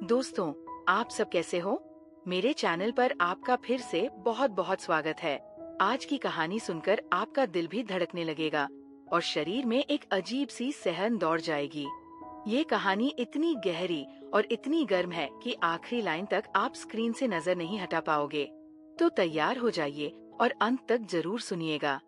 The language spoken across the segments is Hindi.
दोस्तों, आप सब कैसे हो? मेरे चैनल पर आपका फिर से बहुत बहुत स्वागत है। आज की कहानी सुनकर आपका दिल भी धड़कने लगेगा और शरीर में एक अजीब सी सहन दौड़ जाएगी। ये कहानी इतनी गहरी और इतनी गर्म है कि आखिरी लाइन तक आप स्क्रीन से नजर नहीं हटा पाओगे। तो तैयार हो जाइए और अंत तक जरूर सुनिएगा।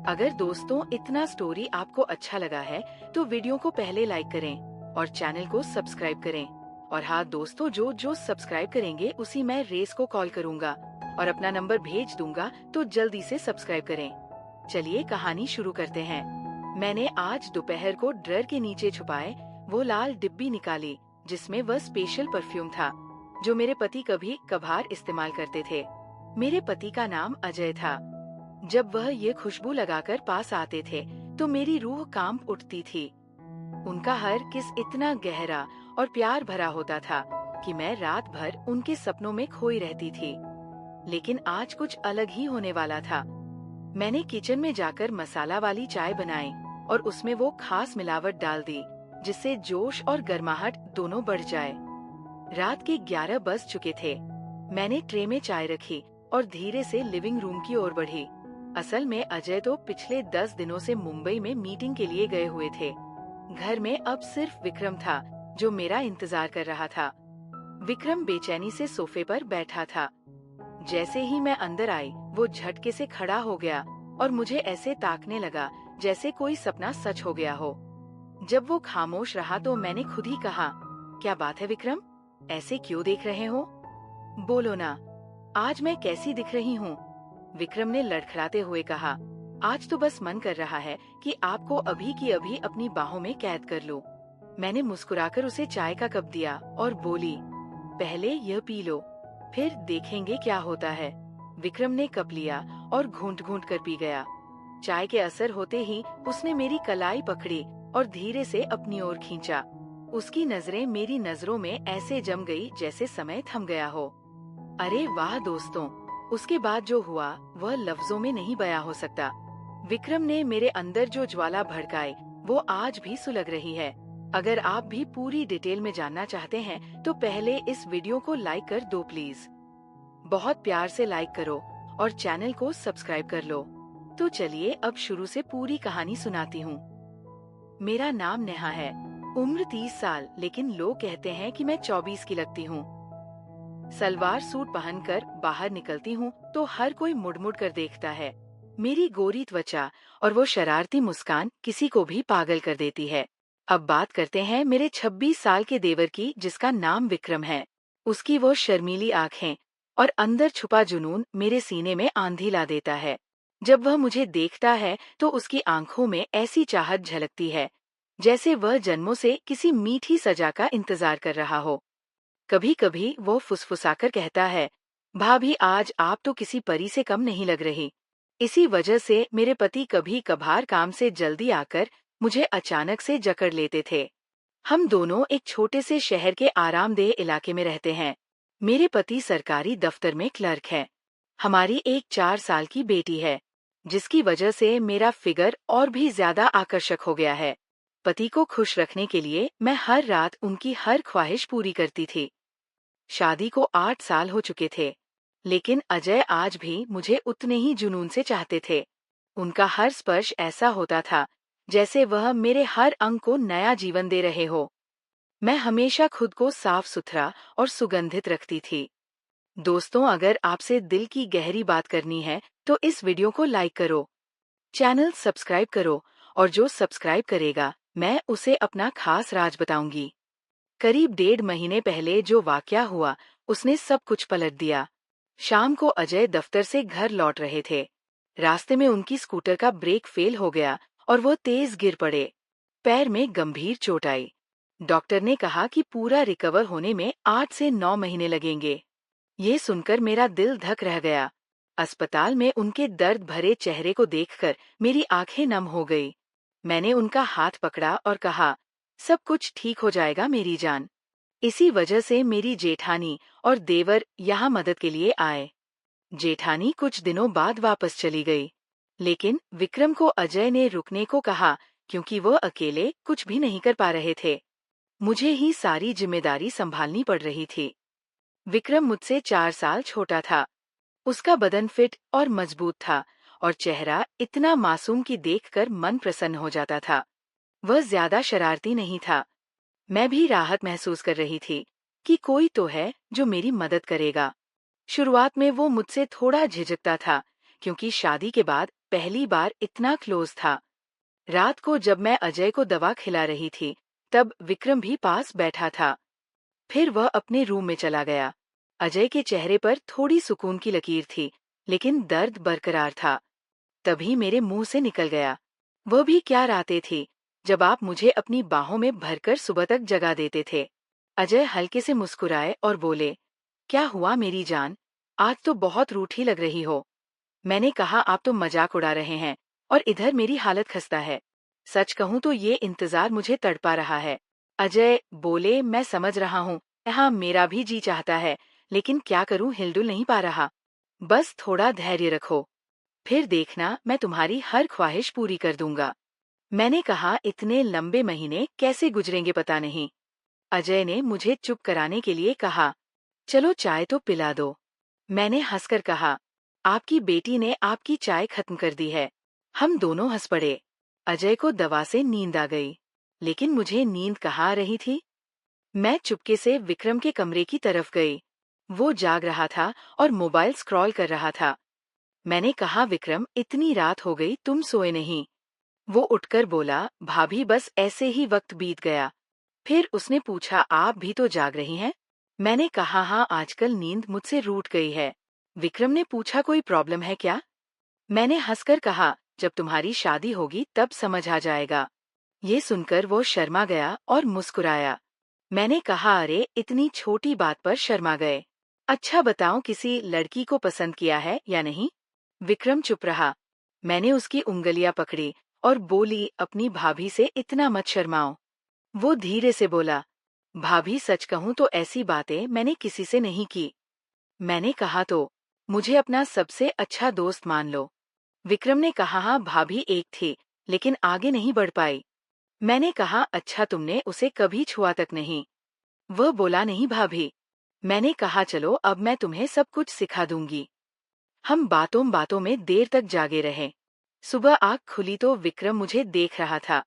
अगर दोस्तों इतना स्टोरी आपको अच्छा लगा है तो वीडियो को पहले लाइक करें और चैनल को सब्सक्राइब करें। और हाँ दोस्तों, जो जो सब्सक्राइब करेंगे उसी मैं रेस को कॉल करूंगा और अपना नंबर भेज दूंगा, तो जल्दी से सब्सक्राइब करें। चलिए कहानी शुरू करते हैं। मैंने आज दोपहर को ड्रर के नीचे छुपाए वो लाल डिब्बी निकाली जिसमें वह स्पेशल परफ्यूम था जो मेरे पति कभी कभार इस्तेमाल करते थे। मेरे पति का नाम अजय था। जब वह ये खुशबू लगाकर पास आते थे तो मेरी रूह कांप उठती थी। उनका हर किस इतना गहरा और प्यार भरा होता था कि मैं रात भर उनके सपनों में खोई रहती थी। लेकिन आज कुछ अलग ही होने वाला था। मैंने किचन में जाकर मसाला वाली चाय बनाई और उसमें वो खास मिलावट डाल दी जिससे जोश और गर्माहट दोनों बढ़ जाए। रात के 11 बज चुके थे। मैंने ट्रे में चाय रखी और धीरे से लिविंग रूम की ओर बढ़ी। असल में अजय तो पिछले 10 दिनों से मुंबई में मीटिंग के लिए गए हुए थे। घर में अब सिर्फ विक्रम था जो मेरा इंतजार कर रहा था। विक्रम बेचैनी से सोफे पर बैठा था। जैसे ही मैं अंदर आई वो झटके से खड़ा हो गया और मुझे ऐसे ताकने लगा जैसे कोई सपना सच हो गया हो। जब वो खामोश रहा तो मैंने खुद ही कहा, क्या बात है विक्रम, ऐसे क्यों देख रहे हो? बोलो ना, आज मैं कैसी दिख रही हूँ? विक्रम ने लड़खड़ाते हुए कहा, आज तो बस मन कर रहा है कि आपको अभी की अभी अपनी बाहों में कैद कर लूं। मैंने मुस्कुराकर उसे चाय का कप दिया और बोली, पहले यह पी लो, फिर देखेंगे क्या होता है। विक्रम ने कप लिया और घूंट घूंट कर पी गया। चाय के असर होते ही उसने मेरी कलाई पकड़ी और धीरे से अपनी ओर खींचा। उसकी नजरें मेरी नजरों में ऐसे जम गई जैसे समय थम गया हो। अरे वाह दोस्तों, उसके बाद जो हुआ वह लफ्जों में नहीं बयां हो सकता। विक्रम ने मेरे अंदर जो ज्वाला भड़काई वो आज भी सुलग रही है। अगर आप भी पूरी डिटेल में जानना चाहते हैं तो पहले इस वीडियो को लाइक कर दो प्लीज। बहुत प्यार से लाइक करो और चैनल को सब्सक्राइब कर लो। तो चलिए अब शुरू से पूरी कहानी सुनाती हूँ। मेरा नाम नेहा है, उम्र 30 साल, लेकिन लोग कहते हैं कि मैं 24 की लगती हूँ। सलवार सूट पहनकर बाहर निकलती हूँ तो हर कोई मुड़ मुड़ कर देखता है। मेरी गोरी त्वचा और वो शरारती मुस्कान किसी को भी पागल कर देती है। अब बात करते हैं मेरे 26 साल के देवर की जिसका नाम विक्रम है। उसकी वो शर्मीली आंखें और अंदर छुपा जुनून मेरे सीने में आंधी ला देता है। जब वह मुझे देखता है तो उसकी आंखों में ऐसी चाहत झलकती है जैसे वह जन्मों से किसी मीठी सजा का इंतजार कर रहा हो। कभी कभी वो फुसफुसाकर कहता है, भाभी आज आप तो किसी परी से कम नहीं लग रही। इसी वजह से मेरे पति कभी कभार काम से जल्दी आकर मुझे अचानक से जकड़ लेते थे। हम दोनों एक छोटे से शहर के आरामदेह इलाके में रहते हैं। मेरे पति सरकारी दफ्तर में क्लर्क है। हमारी एक 4 साल की बेटी है जिसकी वजह से मेरा फिगर और भी ज्यादा आकर्षक हो गया है। पति को खुश रखने के लिए मैं हर रात उनकी हर ख्वाहिश पूरी करती थी। शादी को 8 साल हो चुके थे, लेकिन अजय आज भी मुझे उतने ही जुनून से चाहते थे। उनका हर स्पर्श ऐसा होता था जैसे वह मेरे हर अंग को नया जीवन दे रहे हो। मैं हमेशा खुद को साफ सुथरा और सुगंधित रखती थी। दोस्तों, अगर आपसे दिल की गहरी बात करनी है तो इस वीडियो को लाइक करो, चैनल सब्सक्राइब करो और जो सब्सक्राइब करेगा मैं उसे अपना खास राज बताऊंगी। करीब 1.5 महीने पहले जो वाकया हुआ उसने सब कुछ पलट दिया। शाम को अजय दफ्तर से घर लौट रहे थे। रास्ते में उनकी स्कूटर का ब्रेक फेल हो गया और वो तेज गिर पड़े। पैर में गंभीर चोट आई। डॉक्टर ने कहा कि पूरा रिकवर होने में 8 से 9 महीने लगेंगे। ये सुनकर मेरा दिल धक रह गया। अस्पताल में उनके दर्द भरे चेहरे को देखकर मेरी आंखें नम हो गई। मैंने उनका हाथ पकड़ा और कहा, सब कुछ ठीक हो जाएगा मेरी जान। इसी वजह से मेरी जेठानी और देवर यहाँ मदद के लिए आए। जेठानी कुछ दिनों बाद वापस चली गई, लेकिन विक्रम को अजय ने रुकने को कहा क्योंकि वो अकेले कुछ भी नहीं कर पा रहे थे। मुझे ही सारी जिम्मेदारी संभालनी पड़ रही थी। विक्रम मुझसे 4 साल छोटा था। उसका बदन फिट और मजबूत था और चेहरा इतना मासूम कि देखकर मन प्रसन्न हो जाता था। वह ज्यादा शरारती नहीं था। मैं भी राहत महसूस कर रही थी कि कोई तो है जो मेरी मदद करेगा। शुरुआत में वो मुझसे थोड़ा झिझकता था क्योंकि शादी के बाद पहली बार इतना क्लोज था। रात को जब मैं अजय को दवा खिला रही थी, तब विक्रम भी पास बैठा था। फिर वह अपने रूम में चला गया। अजय के चेहरे पर थोड़ी सुकून की लकीर थी, लेकिन दर्द बरकरार था। तभी मेरे मुंह से निकल गया, वह भी क्या रातें थी जब आप मुझे अपनी बाहों में भरकर सुबह तक जगा देते थे। अजय हल्के से मुस्कुराए और बोले, क्या हुआ मेरी जान, आज तो बहुत रूठी लग रही हो। मैंने कहा, आप तो मजाक उड़ा रहे हैं और इधर मेरी हालत खस्ता है। सच कहूं तो ये इंतजार मुझे तड़पा रहा है। अजय बोले, मैं समझ रहा हूँ, हाँ मेरा भी जी चाहता है, लेकिन क्या करूं, हिलडुल नहीं पा रहा। बस थोड़ा धैर्य रखो, फिर देखना मैं तुम्हारी हर ख्वाहिश पूरी कर दूंगा। मैंने कहा, इतने लंबे महीने कैसे गुजरेंगे पता नहीं। अजय ने मुझे चुप कराने के लिए कहा, चलो चाय तो पिला दो। मैंने हंसकर कहा, आपकी बेटी ने आपकी चाय खत्म कर दी है। हम दोनों हंस पड़े। अजय को दवा से नींद आ गई, लेकिन मुझे नींद कहाँ आ रही थी। मैं चुपके से विक्रम के कमरे की तरफ गई। वो जाग रहा था और मोबाइल स्क्रॉल कर रहा था। मैंने कहा, विक्रम इतनी रात हो गई, तुम सोए नहीं। वो उठकर बोला, भाभी बस ऐसे ही वक्त बीत गया। फिर उसने पूछा, आप भी तो जाग रही हैं? मैंने कहा, हाँ आजकल नींद मुझसे रूठ गई है। विक्रम ने पूछा, कोई प्रॉब्लम है क्या? मैंने हंसकर कहा, जब तुम्हारी शादी होगी तब समझ आ जाएगा। ये सुनकर वो शर्मा गया और मुस्कुराया। मैंने कहा, अरे इतनी छोटी बात पर शर्मा गए। अच्छा बताओ, किसी लड़की को पसंद किया है या नहीं? विक्रम चुप रहा। मैंने उसकी उंगलियां पकड़ी और बोली, अपनी भाभी से इतना मत शर्माओ। वो धीरे से बोला, भाभी सच कहूं तो ऐसी बातें मैंने किसी से नहीं की। मैंने कहा, तो मुझे अपना सबसे अच्छा दोस्त मान लो। विक्रम ने कहा, हाँ भाभी एक थी, लेकिन आगे नहीं बढ़ पाई। मैंने कहा, अच्छा तुमने उसे कभी छुआ तक नहीं? वह बोला, नहीं भाभी। मैंने कहा, चलो अब मैं तुम्हें सब कुछ सिखा दूंगी। हम बातों बातों में देर तक जागे रहे। सुबह आँख खुली तो विक्रम मुझे देख रहा था।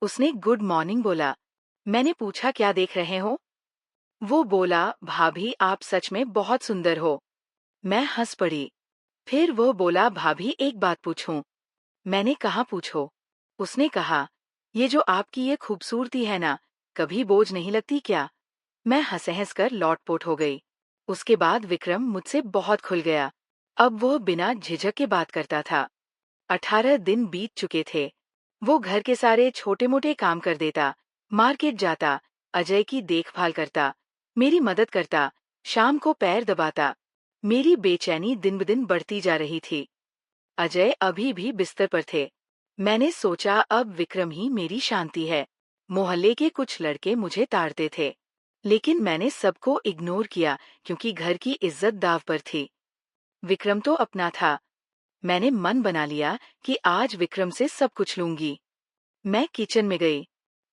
उसने गुड मॉर्निंग बोला। मैंने पूछा, क्या देख रहे हो? वो बोला, भाभी आप सच में बहुत सुंदर हो। मैं हंस पड़ी। फिर वो बोला, भाभी एक बात पूछूं? मैंने कहा, पूछो। उसने कहा, ये जो आपकी ये खूबसूरती है ना, कभी बोझ नहीं लगती क्या? मैं हंस कर लौटपोट हो गई। उसके बाद विक्रम मुझसे बहुत खुल गया। अब वो बिना झिझक के बात करता था। 18 दिन बीत चुके थे। वो घर के सारे छोटे मोटे काम कर देता, मार्केट जाता, अजय की देखभाल करता, मेरी मदद करता, शाम को पैर दबाता। मेरी बेचैनी दिन ब दिन बढ़ती जा रही थी। अजय अभी भी बिस्तर पर थे। मैंने सोचा, अब विक्रम ही मेरी शांति है। मोहल्ले के कुछ लड़के मुझे ताड़ते थे, लेकिन मैंने सबको इग्नोर किया क्योंकि घर की इज्जत दांव पर थी। विक्रम तो अपना था। मैंने मन बना लिया कि आज विक्रम से सब कुछ लूंगी। मैं किचन में गई।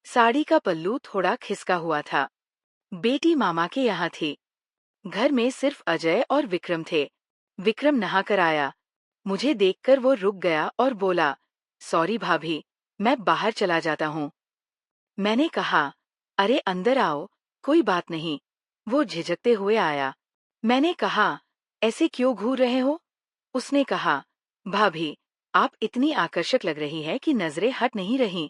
साड़ी का पल्लू थोड़ा खिसका हुआ था। बेटी मामा के यहाँ थी। घर में सिर्फ अजय और विक्रम थे। विक्रम नहाकर आया। मुझे देखकर वो रुक गया और बोला, सॉरी भाभी, मैं बाहर चला जाता हूँ। मैंने कहा, अरे अंदर आओ, कोई बात नहीं। वो झिझकते हुए आया। मैंने कहा, ऐसे क्यों घूर रहे हो? उसने कहा, भाभी, आप इतनी आकर्षक लग रही है कि नजरें हट नहीं रहीं।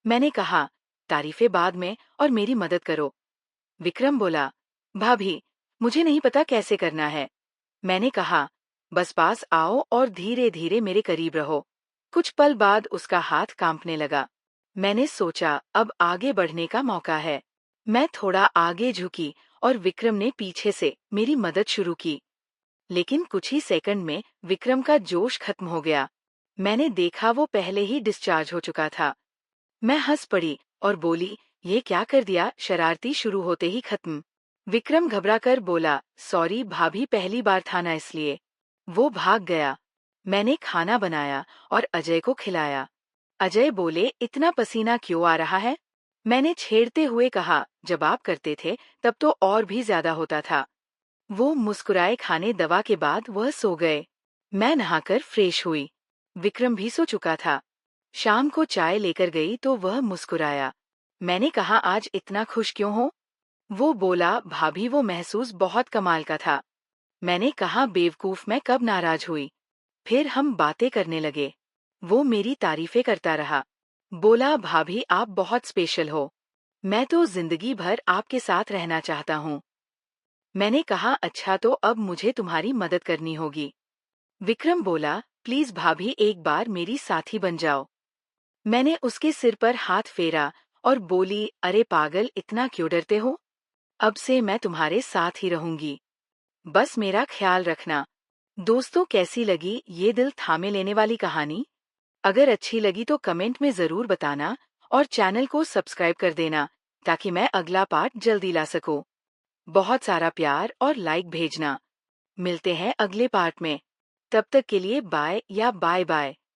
मैंने कहा, तारीफें बाद में और मेरी मदद करो। विक्रम बोला, भाभी, मुझे नहीं पता कैसे करना है। मैंने कहा, बस पास आओ और धीरे धीरे मेरे करीब रहो। कुछ पल बाद उसका हाथ कांपने लगा। मैंने सोचा, अब आगे बढ़ने का मौका है। मैं थोड़ा आगे झुकी और विक्रम ने पीछे से मेरी मदद शुरू की। लेकिन कुछ ही सेकंड में विक्रम का जोश खत्म हो गया। मैंने देखा वो पहले ही डिस्चार्ज हो चुका था। मैं हंस पड़ी और बोली, ये क्या कर दिया, शरारती शुरू होते ही खत्म। विक्रम घबराकर बोला, सॉरी भाभी, पहली बार था ना इसलिए। वो भाग गया। मैंने खाना बनाया और अजय को खिलाया। अजय बोले, इतना पसीना क्यों आ रहा है? मैंने छेड़ते हुए कहा, जब आप करते थे तब तो और भी ज्यादा होता था। वो मुस्कुराए। खाने दवा के बाद वह सो गए। मैं नहाकर फ्रेश हुई। विक्रम भी सो चुका था। शाम को चाय लेकर गई तो वह मुस्कुराया। मैंने कहा, आज इतना खुश क्यों हो? वो बोला, भाभी वो महसूस बहुत कमाल का था। मैंने कहा, बेवकूफ, मैं कब नाराज हुई? फिर हम बातें करने लगे। वो मेरी तारीफें करता रहा। बोला, भाभी आप बहुत स्पेशल हो। मैं तो जिंदगी भर आपके साथ रहना चाहता हूँ। मैंने कहा, अच्छा तो अब मुझे तुम्हारी मदद करनी होगी। विक्रम बोला, प्लीज भाभी एक बार मेरी साथी बन जाओ। मैंने उसके सिर पर हाथ फेरा और बोली, अरे पागल, इतना क्यों डरते हो? अब से मैं तुम्हारे साथ ही रहूंगी। बस मेरा ख्याल रखना। दोस्तों, कैसी लगी ये दिल थामे लेने वाली कहानी? अगर अच्छी लगी तो कमेंट में जरूर बताना और चैनल को सब्सक्राइब कर देना ताकि मैं अगला पार्ट जल्दी ला सकूं। बहुत सारा प्यार और लाइक भेजना। मिलते हैं अगले पार्ट में। तब तक के लिए बाय या बाय बाय।